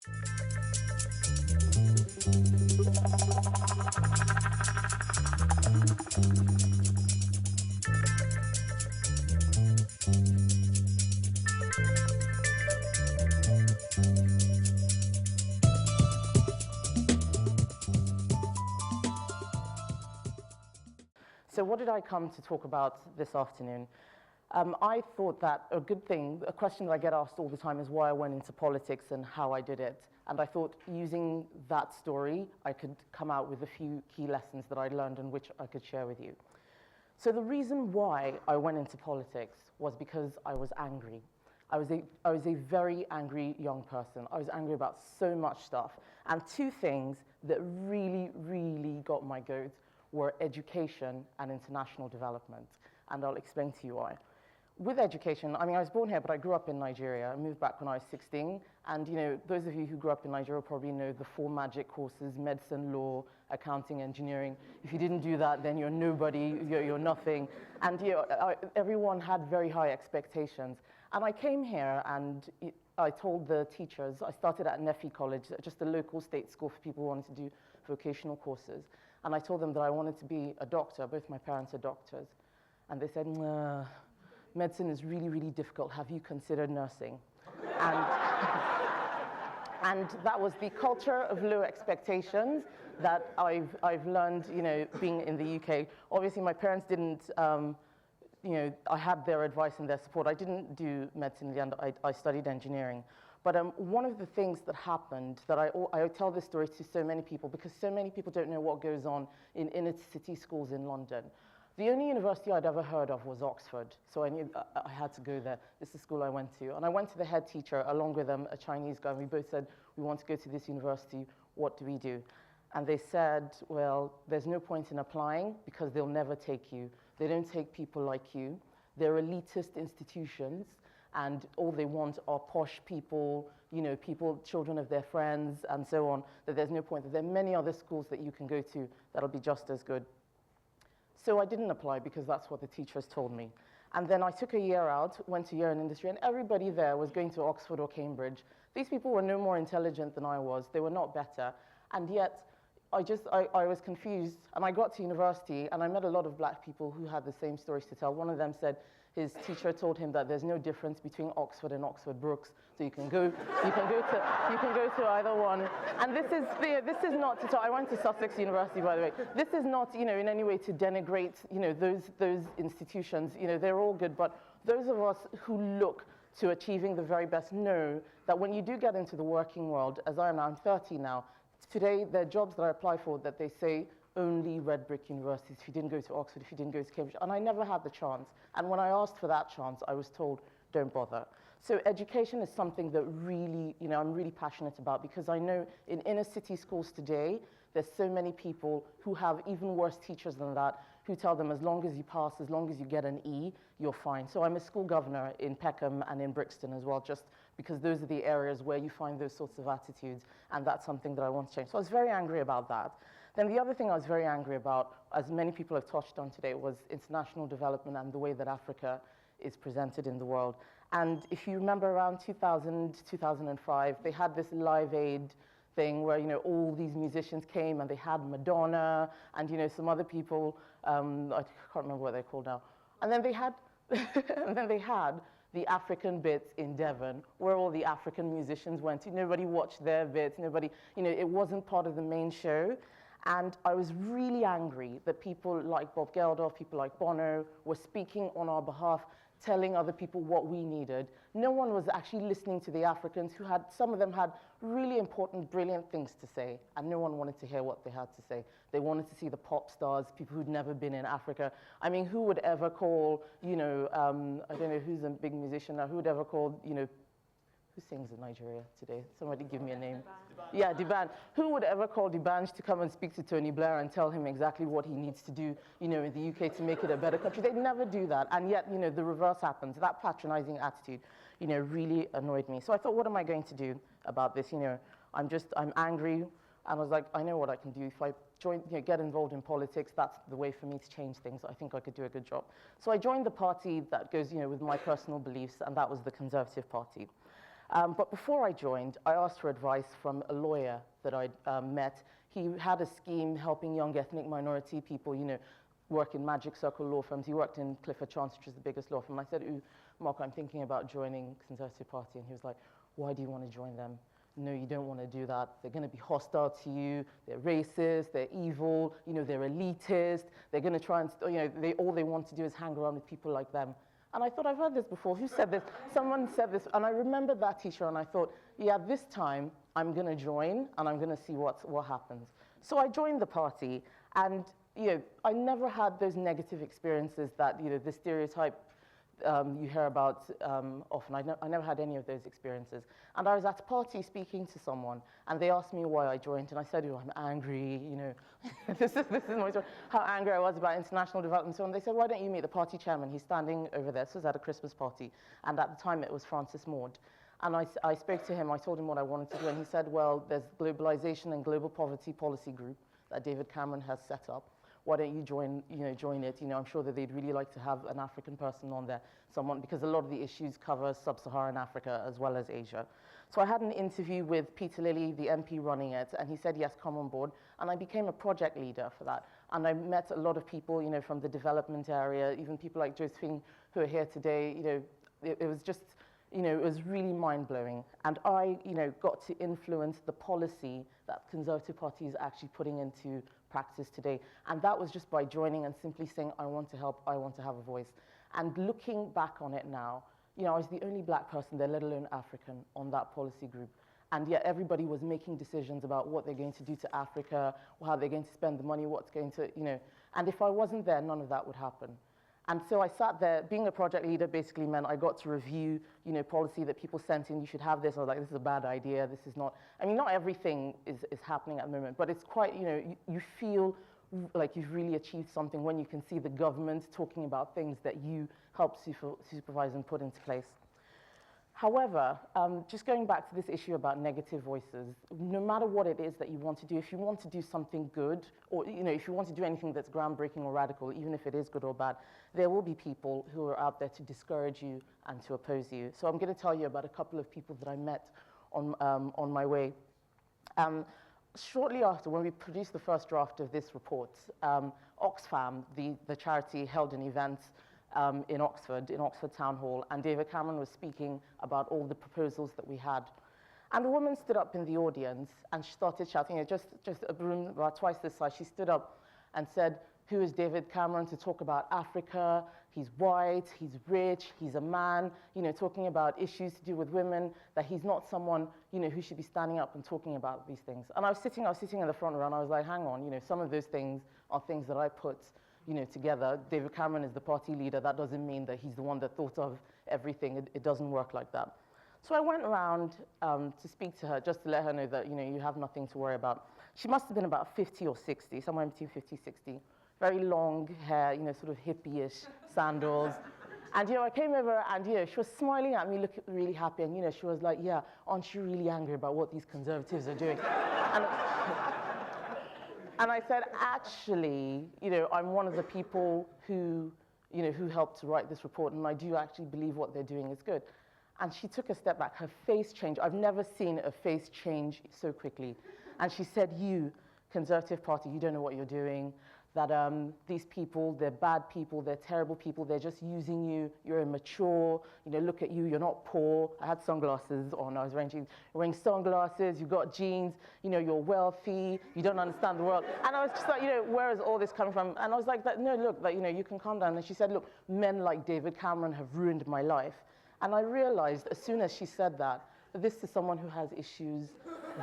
So what did I come to talk about this afternoon? I thought that a good thing, a question that I get asked all the time is why I went into politics and how I did it. And I thought using that story, I could come out with a few key lessons that I learned and which I could share with you. So the reason why I went into politics was because I was angry. I was a very angry young person. I was angry about so much stuff. And two things that really, really got my goat were education and international development. And I'll explain to you why. With education, I mean, I was born here, but I grew up in Nigeria. I moved back when I was 16. And, you know, those of you who grew up in Nigeria probably know the four magic courses: medicine, law, accounting, engineering. If you didn't do that, then you're nobody, you're nothing. And, you know, everyone had very high expectations. And I came here and I told the teachers, I started at Nefi College, just a local state school for people who wanted to do vocational courses. And I told them that I wanted to be a doctor. Both my parents are doctors. And they said, nah, medicine is really, really difficult. Have you considered nursing? And that was the culture of low expectations that I've learned, you know, being in the UK. Obviously, my parents didn't, you know, I had their advice and their support. I didn't do medicine in the end. I studied engineering. But one of the things that happened that I tell this story to so many people because so many people don't know what goes on in inner city schools in London. The only university I'd ever heard of was Oxford, so I knew I had to go there. This is the school I went to. And I went to the head teacher along with a Chinese guy. We both said, we want to go to this university. What do we do? And they said, well, there's no point in applying because they'll never take you. They don't take people like you. They're elitist institutions. And all they want are posh people, you know, people, children of their friends, and so on, that there's no point. That there are many other schools that you can go to that'll be just as good. So I didn't apply because that's what the teachers told me. And then I took a year out, went to year in industry, and everybody there was going to Oxford or Cambridge. These people were no more intelligent than I was. They were not better. And yet, I was confused. And I got to university, and I met a lot of black people who had the same stories to tell. One of them said, his teacher told him that there's no difference between Oxford and Oxford Brookes, so you can go to either one. And this is not to talk. I went to Sussex University, by the way. This is not, you know, in any way to denigrate, you know, those institutions. You know, they're all good, but those of us who look to achieving the very best know that when you do get into the working world, as I am now, I'm 30 now. Today, there are jobs that I apply for that they say only red brick universities, if you didn't go to Oxford, if you didn't go to Cambridge, and I never had the chance. And when I asked for that chance, I was told, don't bother. So education is something that really, you know, I'm really passionate about because I know in inner city schools today, there's so many people who have even worse teachers than that, who tell them as long as you pass, as long as you get an E, you're fine. So I'm a school governor in Peckham and in Brixton as well, just because those are the areas where you find those sorts of attitudes, and that's something that I want to change. So I was very angry about that. Then the other thing I was very angry about, as many people have touched on today, was international development and the way that Africa is presented in the world. And if you remember around 2000, 2005, they had this Live Aid thing where, you know, all these musicians came and they had Madonna and, you know, some other people, I can't remember what they're called now. And then they had, the African bits in Devon, where all the African musicians went. Nobody watched their bits, nobody, you know, it wasn't part of the main show. And I was really angry that people like Bob Geldof, people like Bono, were speaking on our behalf, telling other people what we needed. No one was actually listening to the Africans who had, some of them had really important, brilliant things to say, and no one wanted to hear what they had to say. They wanted to see the pop stars, people who'd never been in Africa. I mean, who would ever call, you know, I don't know who's a big musician now, who would ever call, you know, who sings in Nigeria today? Somebody give me a name. Yeah, D'banj. Who would ever call D'banj to come and speak to Tony Blair and tell him exactly what he needs to do, you know, in the UK to make it a better country? They'd never do that. And yet, you know, the reverse happens. That patronizing attitude, you know, really annoyed me. So I thought, what am I going to do about this? You know, I'm angry. And I was like, I know what I can do. If I join, you know, get involved in politics, that's the way for me to change things. I think I could do a good job. So I joined the party that goes, you know, with my personal beliefs, and that was the Conservative Party. But before I joined, I asked for advice from a lawyer that I'd met. He had a scheme helping young ethnic minority people, work in Magic Circle law firms. He worked in Clifford Chance, which is the biggest law firm. I said, ooh, Mark, I'm thinking about joining Conservative Party. And he was like, why do you want to join them? No, you don't want to do that. They're going to be hostile to you. They're racist. They're evil. They're elitist. They're going to try and, all they want to do is hang around with people like them. And I thought, I've heard this before. Who said this? Someone said this. And I remembered that teacher, and I thought, yeah, this time I'm going to join, and I'm going to see what happens. So I joined the party, and I never had those negative experiences that, the stereotype you hear about often. I never had any of those experiences. And I was at a party speaking to someone, and they asked me why I joined, and I said, oh, I'm angry, this is my story, how angry I was about international development. So, and they said, why don't you meet the party chairman? He's standing over there. This was at a Christmas party, and at the time it was Francis Maud. And I spoke to him, I told him what I wanted to do, and he said, well, there's Globalization and Global Poverty Policy Group that David Cameron has set up. Why don't you join it? I'm sure that they'd really like to have an African person on there, someone, because a lot of the issues cover sub-Saharan Africa as well as Asia. So I had an interview with Peter Lilly, the MP running it, and he said, yes, come on board. And I became a project leader for that. And I met a lot of people, from the development area, even people like Josephine, who are here today. It was just, it was really mind-blowing. And I, got to influence the policy that the Conservative Party is actually putting into practice today. And that was just by joining and simply saying, I want to help, I want to have a voice. And looking back on it now, I was the only black person there, let alone African, on that policy group. And yet everybody was making decisions about what they're going to do to Africa, or how they're going to spend the money, what's going to, And if I wasn't there, none of that would happen. And so I sat there. Being a project leader basically meant I got to review, policy that people sent in. You should have this. I was like, this is a bad idea. This is not. I mean, not everything is happening at the moment, but it's quite, you feel like you've really achieved something when you can see the government talking about things that you helped supervise and put into place. However, just going back to this issue about negative voices, no matter what it is that you want to do, if you want to do something good, or if you want to do anything that's groundbreaking or radical, even if it is good or bad, there will be people who are out there to discourage you and to oppose you. So I'm going to tell you about a couple of people that I met on my way. Shortly after, when we produced the first draft of this report, Oxfam, the charity, held an event in Oxford Town Hall, and David Cameron was speaking about all the proposals that we had. And a woman stood up in the audience, and she started shouting, just a room about twice this size, she stood up and said, who is David Cameron to talk about Africa? He's white, he's rich, he's a man, talking about issues to do with women, that he's not someone, who should be standing up and talking about these things. And I was sitting in the front row, and I was like, hang on, some of those things are things that I put together. David Cameron is the party leader. That doesn't mean that he's the one that thought of everything. It doesn't work like that. So I went around to speak to her, just to let her know that, you have nothing to worry about. She must have been about 50 or 60, somewhere between 50, 60. Very long hair, sort of hippie-ish sandals. And, I came over, and, she was smiling at me, looking really happy. And, she was like, yeah, aren't you really angry about what these conservatives are doing? And I said, actually, I'm one of the people who helped to write this report, and I do actually believe what they're doing is good. And she took a step back. Her face changed. I've never seen a face change so quickly. And she said, you, Conservative Party, you don't know what you're doing. That these people, they're bad people, they're terrible people, they're just using you, you're immature, look at you, you're not poor. I had sunglasses on, I was wearing sunglasses, you've got jeans, you're wealthy, you don't understand the world. And I was just like, where is all this coming from? And I was like, no, look, you can calm down. And she said, look, men like David Cameron have ruined my life. And I realized as soon as she said that this is someone who has issues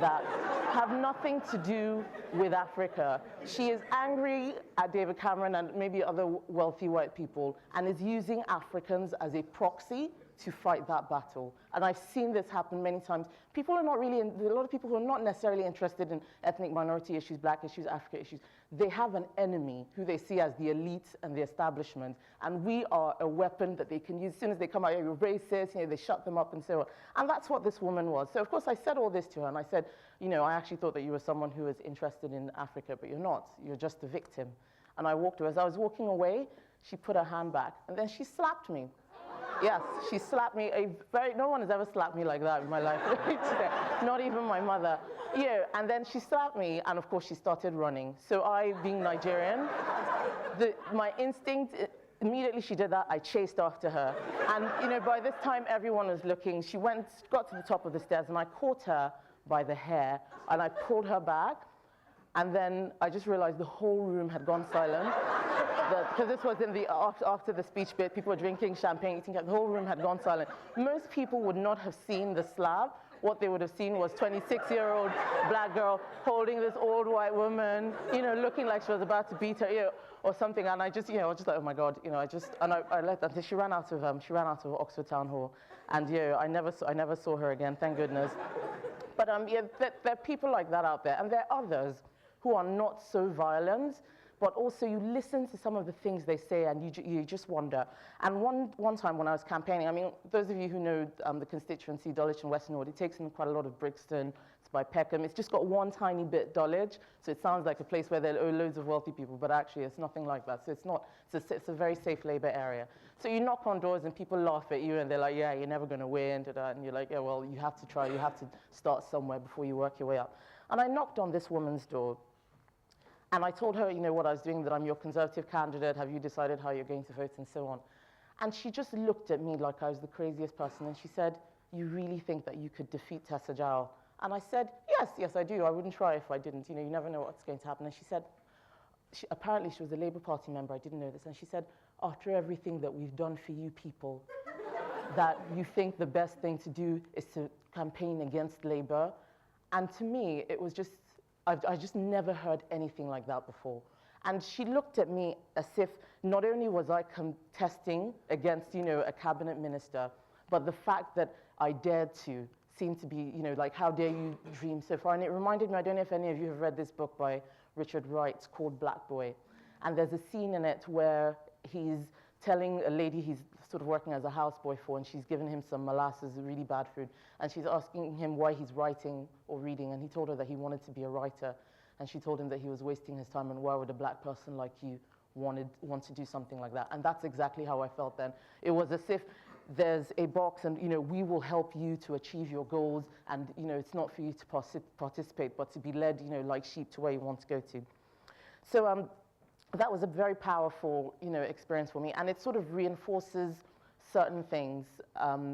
that have nothing to do with Africa. She is angry at David Cameron and maybe other wealthy white people, and is using Africans as a proxy to fight that battle. And I've seen this happen many times. People are not really, there are a lot of people who are not necessarily interested in ethnic minority issues, black issues, Africa issues. They have an enemy who they see as the elite and the establishment. And we are a weapon that they can use. As soon as they come out, you're racist, they shut them up and so on. And that's what this woman was. So of course I said all this to her, and I said, I actually thought that you were someone who was interested in Africa, but you're not. You're just a victim. And I walked away. As I was walking away, she put her hand back, and then she slapped me. Yes, she slapped me. No one has ever slapped me like that in my life. Not even my mother. And then she slapped me, and of course she started running. So I, being Nigerian, my instinct, immediately she did that, I chased after her. And by this time everyone was looking. She got to the top of the stairs, and I caught her by the hair, and I pulled her back. And then I just realized the whole room had gone silent. Because this was after the speech bit, people were drinking champagne, eating cake, the whole room had gone silent. Most people would not have seen the slap. What they would have seen was 26-year-old black girl holding this old white woman, looking like she was about to beat her, or something. And I was just like, oh my God, I let that. She ran out of Oxford Town Hall, and I never saw her again, thank goodness. But there are people like that out there, and there are others who are not so violent, but also you listen to some of the things they say and you just wonder. And one time when I was campaigning, those of you who know the constituency, Dulwich and Western Ward, it takes in quite a lot of Brixton, it's by Peckham. It's just got one tiny bit Dulwich, so it sounds like a place where there are loads of wealthy people, but actually it's nothing like that. So it's a very safe Labour area. So you knock on doors and people laugh at you and they're like, yeah, you're never gonna win, and you're like, yeah, well, you have to try, you have to start somewhere before you work your way up. And I knocked on this woman's door, and I told her, what I was doing, that I'm your Conservative candidate, have you decided how you're going to vote, and so on. And she just looked at me like I was the craziest person, and she said, you really think that you could defeat Tessa Jowell? And I said, yes, I do. I wouldn't try if I didn't. You never know what's going to happen. And she said, apparently she was a Labour Party member, I didn't know this, and she said, after everything that we've done for you people, that you think the best thing to do is to campaign against Labour. And to me, it was just, I just never heard anything like that before. And she looked at me as if not only was I contesting against, a cabinet minister, but the fact that I dared to seemed to be, like, how dare you dream so far? And it reminded me, I don't know if any of you have read this book by Richard Wright called Black Boy. And there's a scene in it where he's telling a lady he's sort of working as a houseboy for, and she's given him some molasses, really bad food, and she's asking him why he's writing or reading, and he told her that he wanted to be a writer, and she told him that he was wasting his time, and why would a black person like you want to do something like that? And that's exactly how I felt then. It was as if there's a box, and we will help you to achieve your goals, and it's not for you to participate, but to be led, like sheep to where you want to go to. So that was a very powerful, experience for me, and it sort of reinforces certain things,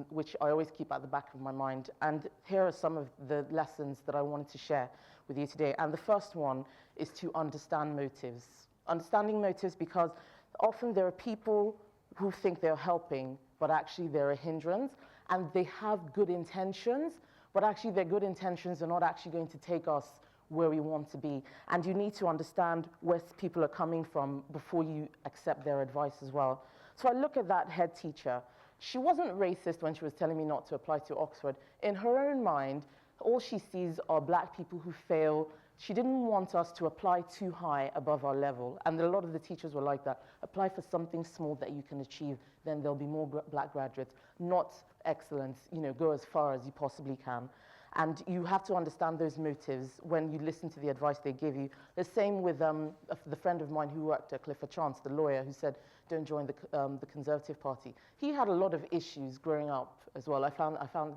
which I always keep at the back of my mind. And here are some of the lessons that I wanted to share with you today. And the first one is to understand motives. Understanding motives, because often there are people who think they're helping, but actually they're a hindrance, and they have good intentions, but actually their good intentions are not actually going to take us where we want to be. And you need to understand where people are coming from before you accept their advice as well. So I look at that head teacher. She wasn't racist when she was telling me not to apply to Oxford. In her own mind, all she sees are black people who fail. She didn't want us to apply too high above our level. And a lot of the teachers were like that. Apply for something small that you can achieve, then there'll be more black graduates. Not excellence, go as far as you possibly can. And you have to understand those motives when you listen to the advice they give you. The same with the friend of mine who worked at Clifford Chance, the lawyer, who said, don't join the Conservative Party. He had a lot of issues growing up as well. I found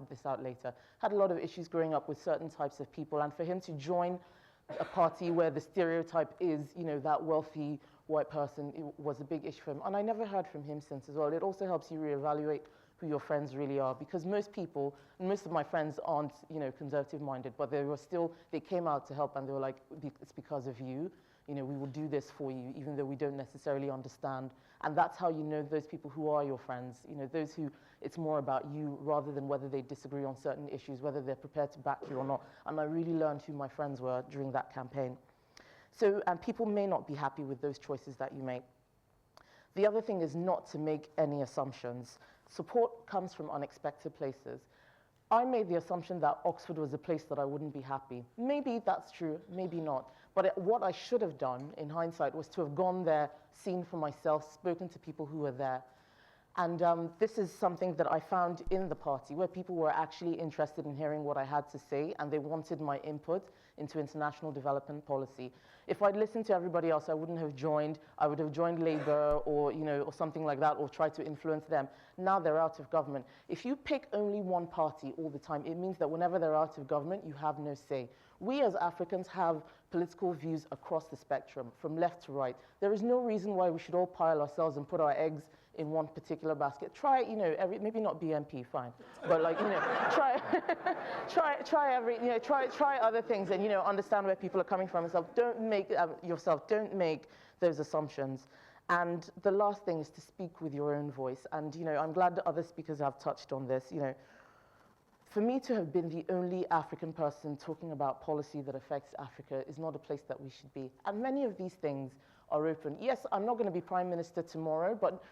this out later. Had a lot of issues growing up with certain types of people. And for him to join a party where the stereotype is, that wealthy white person, it was a big issue for him. And I never heard from him since as well. It also helps you reevaluate who your friends really are, because most people, and most of my friends aren't, conservative-minded, but they came out to help, and they were like, it's because of you, we will do this for you, even though we don't necessarily understand. And that's how you know those people who are your friends, those who it's more about you rather than whether they disagree on certain issues, whether they're prepared to back you or not. And I really learned who my friends were during that campaign. So, and people may not be happy with those choices that you make. The other thing is not to make any assumptions. Support comes from unexpected places. I made the assumption that Oxford was a place that I wouldn't be happy. Maybe that's true, maybe not. But what I should have done, in hindsight, was to have gone there, seen for myself, spoken to people who were there. And this is something that I found in the party, where people were actually interested in hearing what I had to say, and they wanted my input into international development policy. If I'd listened to everybody else, I wouldn't have joined. I would have joined Labour or, or something like that, or tried to influence them. Now they're out of government. If you pick only one party all the time, it means that whenever they're out of government, you have no say. We as Africans have political views across the spectrum, from left to right. There is no reason why we should all pile ourselves and put our eggs in one particular basket. Try, maybe not BNP, fine, but like, try other things and, understand where people are coming from and stuff. Don't make don't make those assumptions. And the last thing is to speak with your own voice. And, I'm glad that other speakers have touched on this, For me to have been the only African person talking about policy that affects Africa is not a place that we should be. And many of these things are open. Yes, I'm not going to be Prime Minister tomorrow, but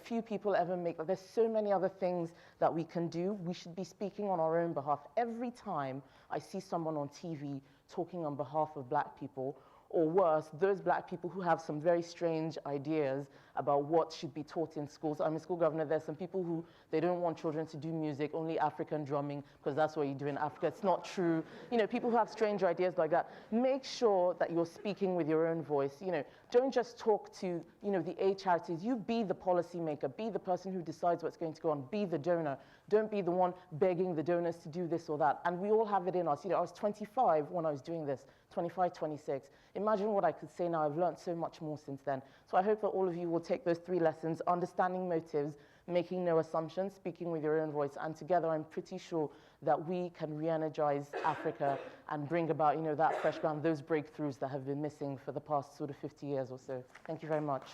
few people ever make. There's so many other things that we can do. We should be speaking on our own behalf. Every time I see someone on TV talking on behalf of black people, or worse, those black people who have some very strange ideas about what should be taught in schools. I'm a school governor. There's some people who, they don't want children to do music, only African drumming, because that's what you do in Africa. It's not true. People who have strange ideas like that. Make sure that you're speaking with your own voice. Don't just talk to, the aid charities. You be the policymaker. Be the person who decides what's going to go on. Be the donor. Don't be the one begging the donors to do this or that. And we all have it in us. I was 25 when I was doing this, 25, 26. Imagine what I could say now. I've learned so much more since then. So I hope that all of you will take those 3 lessons: understanding motives, making no assumptions, speaking with your own voice, and together I'm pretty sure that we can re-energize Africa and bring about, that fresh ground, those breakthroughs that have been missing for the past sort of 50 years or so. Thank you very much.